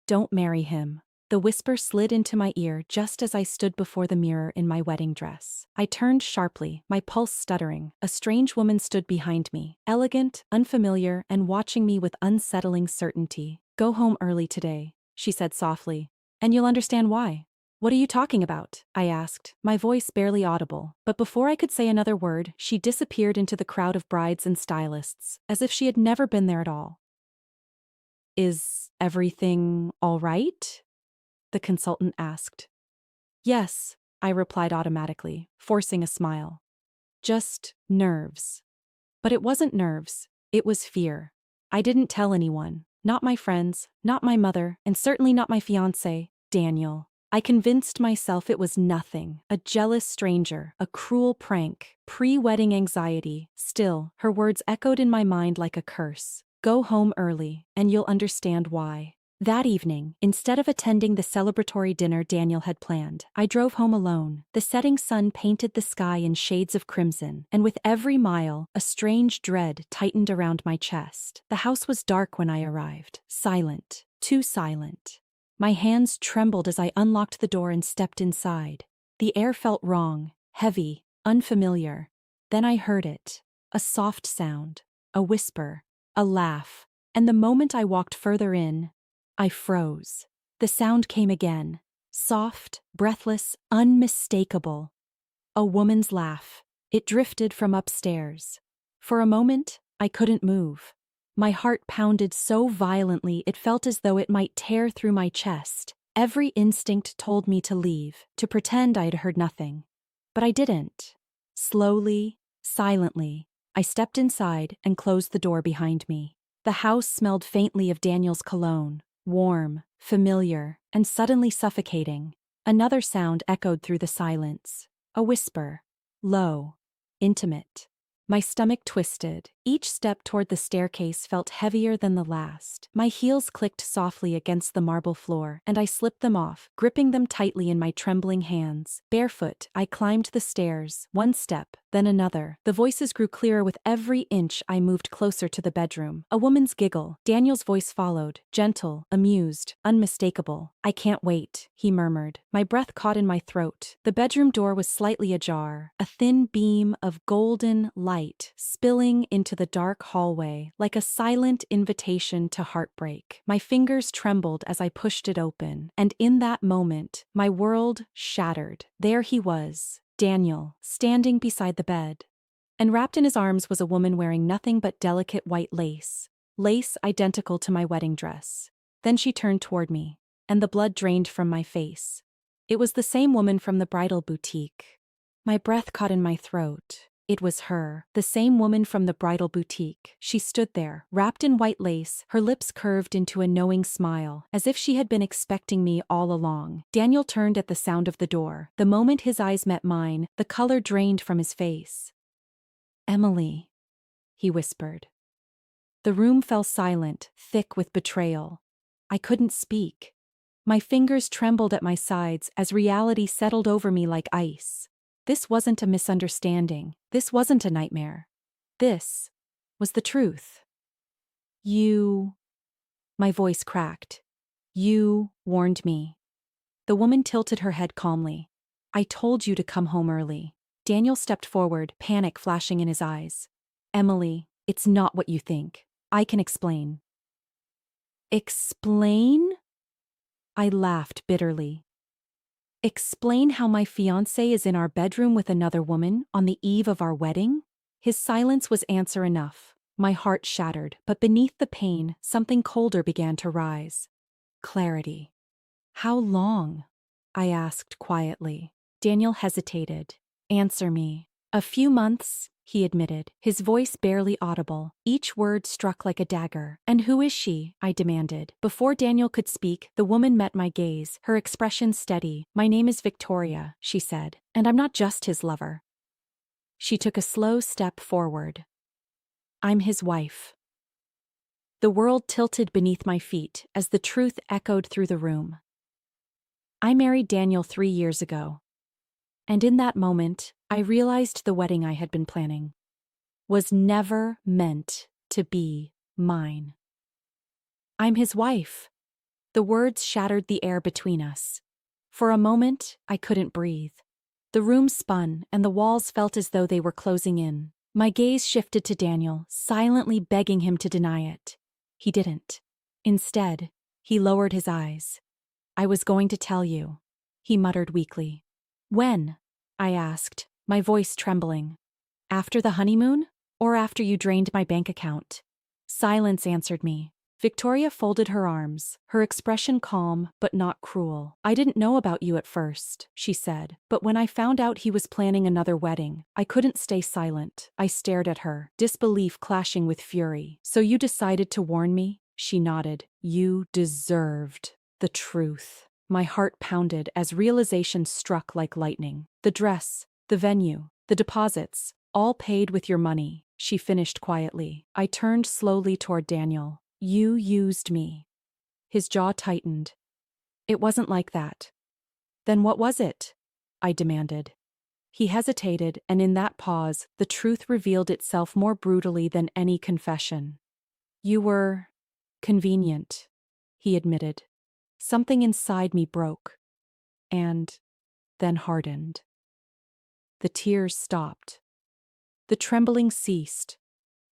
Don't marry him. The whisper slid into my ear just as I stood before the mirror in my wedding dress. I turned sharply, my pulse stuttering. A strange woman stood behind me, elegant, unfamiliar, and watching me with unsettling certainty. Go home early today, she said softly, and you'll understand why. What are you talking about? I asked, my voice barely audible. But before I could say another word, she disappeared into the crowd of brides and stylists, as if she had never been there at all. Is everything all right? The consultant asked. Yes, I replied automatically, forcing a smile. Just nerves. But it wasn't nerves, it was fear. I didn't tell anyone, not my friends, not my mother, and certainly not my fiancé, Daniel. I convinced myself it was nothing, a jealous stranger, a cruel prank, pre-wedding anxiety. Still, her words echoed in my mind like a curse. Go home early, and you'll understand why. That evening, instead of attending the celebratory dinner Daniel had planned, I drove home alone. The setting sun painted the sky in shades of crimson, and with every mile, a strange dread tightened around my chest. The house was dark when I arrived, silent, too silent. My hands trembled as I unlocked the door and stepped inside. The air felt wrong, heavy, unfamiliar. Then I heard it, a soft sound, a whisper, a laugh, and the moment I walked further in, I froze. The sound came again, soft, breathless, unmistakable. A woman's laugh. It drifted from upstairs. For a moment, I couldn't move. My heart pounded so violently it felt as though it might tear through my chest. Every instinct told me to leave, to pretend I'd heard nothing. But I didn't. Slowly, silently, I stepped inside and closed the door behind me. The house smelled faintly of Daniel's cologne. Warm, familiar, and suddenly suffocating. Another sound echoed through the silence. A whisper. Low. Intimate. My stomach twisted. Each step toward the staircase felt heavier than the last. My heels clicked softly against the marble floor, and I slipped them off, gripping them tightly in my trembling hands. Barefoot, I climbed the stairs, one step, then another. The voices grew clearer with every inch I moved closer to the bedroom. A woman's giggle. Daniel's voice followed, gentle, amused, unmistakable. I can't wait, he murmured. My breath caught in my throat. The bedroom door was slightly ajar, a thin beam of golden light spilling into the dark hallway like a silent invitation to heartbreak. My fingers trembled as I pushed it open, and in that moment, my world shattered. There he was, Daniel, standing beside the bed. And wrapped in his arms was a woman wearing nothing but delicate white lace, lace identical to my wedding dress. Then she turned toward me, and the blood drained from my face. It was the same woman from the bridal boutique. My breath caught in my throat. It was her, the same woman from the bridal boutique. She stood there, wrapped in white lace, her lips curved into a knowing smile, as if she had been expecting me all along. Daniel turned at the sound of the door. The moment his eyes met mine, the color drained from his face. Emily, he whispered. The room fell silent, thick with betrayal. I couldn't speak. My fingers trembled at my sides as reality settled over me like ice. This wasn't a misunderstanding. This wasn't a nightmare. This was the truth. My voice cracked. You warned me. The woman tilted her head calmly. I told you to come home early. Daniel stepped forward, panic flashing in his eyes. Emily, it's not what you think. I can explain. Explain? I laughed bitterly. Explain how my fiancé is in our bedroom with another woman on the eve of our wedding? His silence was answer enough. My heart shattered, but beneath the pain, something colder began to rise. Clarity. How long? I asked quietly. Daniel hesitated. Answer me. A few months, he admitted, his voice barely audible. Each word struck like a dagger. And who is she? I demanded. Before Daniel could speak, the woman met my gaze, her expression steady. My name is Victoria, she said, and I'm not just his lover. She took a slow step forward. I'm his wife. The world tilted beneath my feet as the truth echoed through the room. I married Daniel 3 years ago. And in that moment, I realized the wedding I had been planning was never meant to be mine. I'm his wife. The words shattered the air between us. For a moment, I couldn't breathe. The room spun, and the walls felt as though they were closing in. My gaze shifted to Daniel, silently begging him to deny it. He didn't. Instead, he lowered his eyes. "I was going to tell you," he muttered weakly. "When?" I asked, my voice trembling. "After the honeymoon? Or after you drained my bank account?" Silence answered me. Victoria folded her arms, her expression calm but not cruel. "I didn't know about you at first," she said, "but when I found out he was planning another wedding, I couldn't stay silent." I stared at her, disbelief clashing with fury. "So you decided to warn me?" She nodded. "You deserved the truth." My heart pounded as realization struck like lightning. "The dress, the venue, the deposits, all paid with your money," she finished quietly. I turned slowly toward Daniel. "You used me." His jaw tightened. "It wasn't like that." "Then what was it?" I demanded. He hesitated, and in that pause, the truth revealed itself more brutally than any confession. "You were convenient," he admitted. Something inside me broke. And then hardened. The tears stopped. The trembling ceased.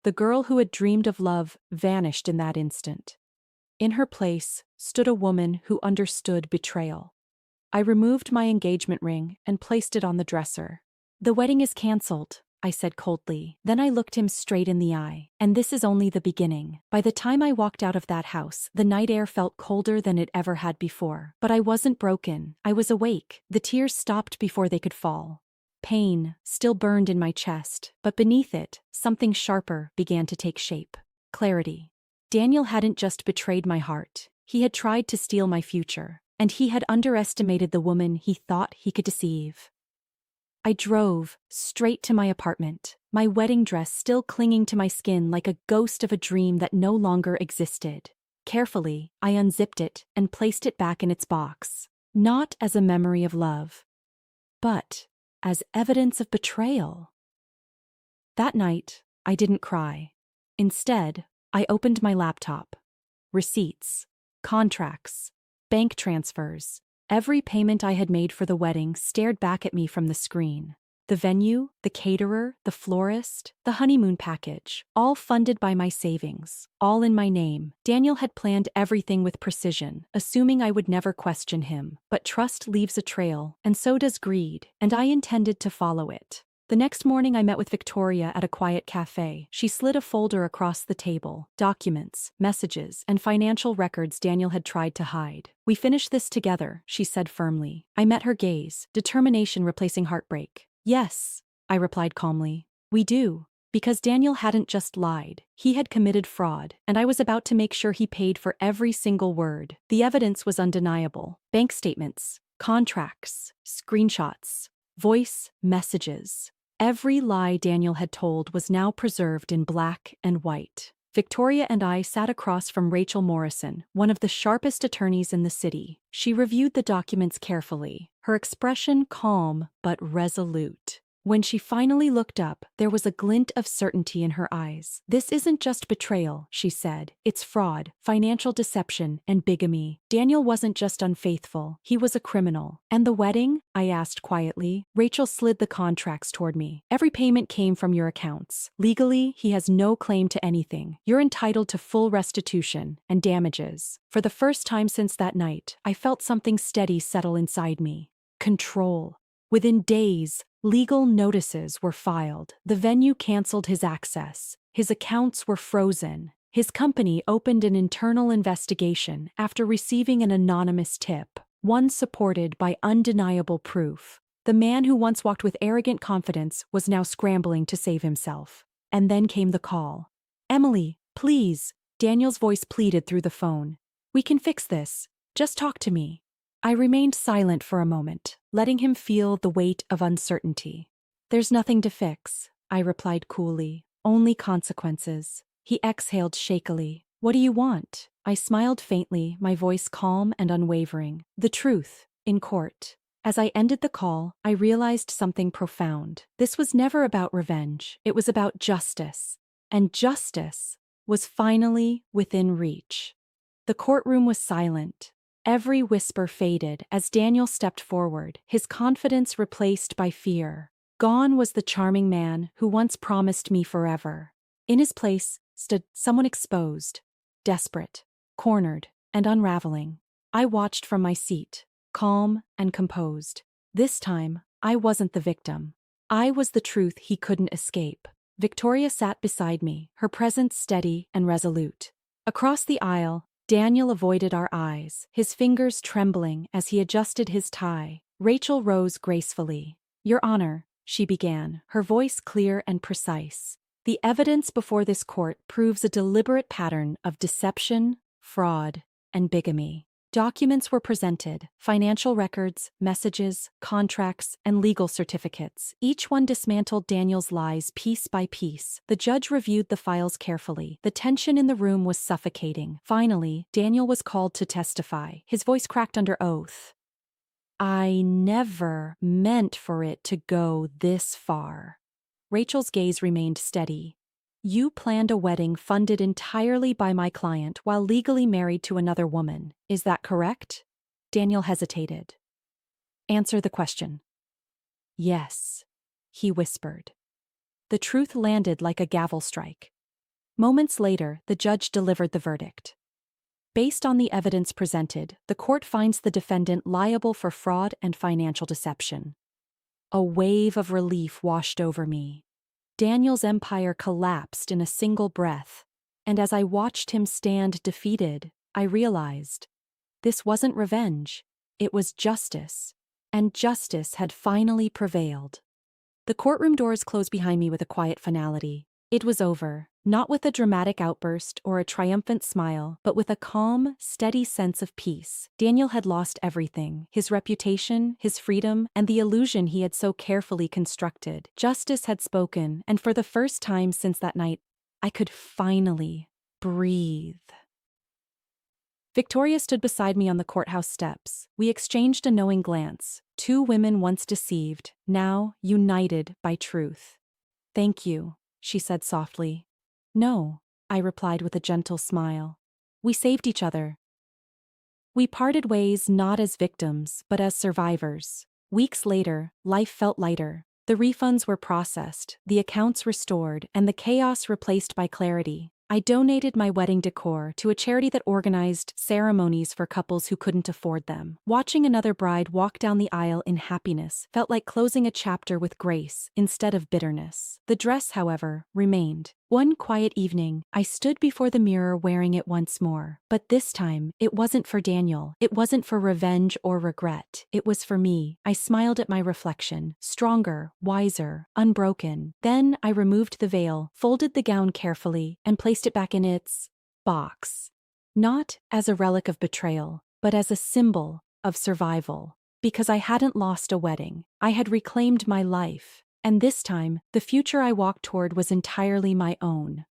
The girl who had dreamed of love vanished in that instant. In her place stood a woman who understood betrayal. I removed my engagement ring and placed it on the dresser. "The wedding is cancelled," I said coldly. Then I looked him straight in the eye. "And this is only the beginning." By the time I walked out of that house, the night air felt colder than it ever had before. But I wasn't broken. I was awake. The tears stopped before they could fall. Pain still burned in my chest, but beneath it, something sharper began to take shape. Clarity. Daniel hadn't just betrayed my heart. He had tried to steal my future, and he had underestimated the woman he thought he could deceive. I drove straight to my apartment, my wedding dress still clinging to my skin like a ghost of a dream that no longer existed. Carefully, I unzipped it and placed it back in its box, not as a memory of love, but as evidence of betrayal. That night, I didn't cry. Instead, I opened my laptop. Receipts, contracts, bank transfers. Every payment I had made for the wedding stared back at me from the screen. The venue, the caterer, the florist, the honeymoon package, all funded by my savings, all in my name. Daniel had planned everything with precision, assuming I would never question him. But trust leaves a trail, and so does greed, and I intended to follow it. The next morning I met with Victoria at a quiet cafe. She slid a folder across the table, documents, messages, and financial records Daniel had tried to hide. "We finish this together," she said firmly. I met her gaze, determination replacing heartbreak. "Yes," I replied calmly. "We do." Because Daniel hadn't just lied. He had committed fraud, and I was about to make sure he paid for every single word. The evidence was undeniable. Bank statements, contracts, screenshots, voice messages. Every lie Daniel had told was now preserved in black and white. Victoria and I sat across from Rachel Morrison, one of the sharpest attorneys in the city. She reviewed the documents carefully, her expression calm but resolute. When she finally looked up, there was a glint of certainty in her eyes. "This isn't just betrayal," she said. "It's fraud, financial deception, and bigamy. Daniel wasn't just unfaithful, he was a criminal." "And the wedding?" I asked quietly. Rachel slid the contracts toward me. "Every payment came from your accounts. Legally, he has no claim to anything. You're entitled to full restitution and damages." For the first time since that night, I felt something steady settle inside me. Control. Within days, legal notices were filed. The venue canceled his access. His accounts were frozen. His company opened an internal investigation after receiving an anonymous tip, one supported by undeniable proof. The man who once walked with arrogant confidence was now scrambling to save himself. And then came the call. "Emily, please," Daniel's voice pleaded through the phone. "We can fix this. Just talk to me." I remained silent for a moment, letting him feel the weight of uncertainty. "There's nothing to fix," I replied coolly. "Only consequences." He exhaled shakily. "What do you want?" I smiled faintly, my voice calm and unwavering. "The truth, in court." As I ended the call, I realized something profound. This was never about revenge. It was about justice. And justice was finally within reach. The courtroom was silent. Every whisper faded as Daniel stepped forward, his confidence replaced by fear. Gone was the charming man who once promised me forever. In his place stood someone exposed, desperate, cornered, and unraveling. I watched from my seat, calm and composed. This time, I wasn't the victim. I was the truth he couldn't escape. Victoria sat beside me, her presence steady and resolute. Across the aisle, Daniel avoided our eyes, his fingers trembling as he adjusted his tie. Rachel rose gracefully. "Your Honor," she began, her voice clear and precise. "The evidence before this court proves a deliberate pattern of deception, fraud, and bigamy. Documents were presented, financial records, messages, contracts, and legal certificates. Each one dismantled Daniel's lies piece by piece. The judge reviewed the files carefully. The tension in the room was suffocating. Finally, Daniel was called to testify. His voice cracked under oath. "I never meant for it to go this far." Rachel's gaze remained steady. "You planned a wedding funded entirely by my client while legally married to another woman. Is that correct?" Daniel hesitated. "Answer the question." "Yes," he whispered. The truth landed like a gavel strike. Moments later, the judge delivered the verdict. Based on the evidence presented, the court finds the defendant liable for fraud and financial deception. A wave of relief washed over me. Daniel's empire collapsed in a single breath, and as I watched him stand defeated, I realized this wasn't revenge, it was justice, and justice had finally prevailed. The courtroom doors closed behind me with a quiet finality. It was over, not with a dramatic outburst or a triumphant smile, but with a calm, steady sense of peace. Daniel had lost everything: his reputation, his freedom, and the illusion he had so carefully constructed. Justice had spoken, and for the first time since that night, I could finally breathe. Victoria stood beside me on the courthouse steps. We exchanged a knowing glance. Two women once deceived, now united by truth. "Thank you," she said softly. "No," I replied with a gentle smile. "We saved each other." We parted ways not as victims, but as survivors. Weeks later, life felt lighter. The refunds were processed, the accounts restored, and the chaos replaced by clarity. I donated my wedding decor to a charity that organized ceremonies for couples who couldn't afford them. Watching another bride walk down the aisle in happiness felt like closing a chapter with grace instead of bitterness. The dress, however, remained. One quiet evening, I stood before the mirror wearing it once more. But this time, it wasn't for Daniel. It wasn't for revenge or regret. It was for me. I smiled at my reflection, stronger, wiser, unbroken. Then I removed the veil, folded the gown carefully, and placed it back in its box. Not as a relic of betrayal, but as a symbol of survival. Because I hadn't lost a wedding. I had reclaimed my life. And this time, the future I walked toward was entirely my own.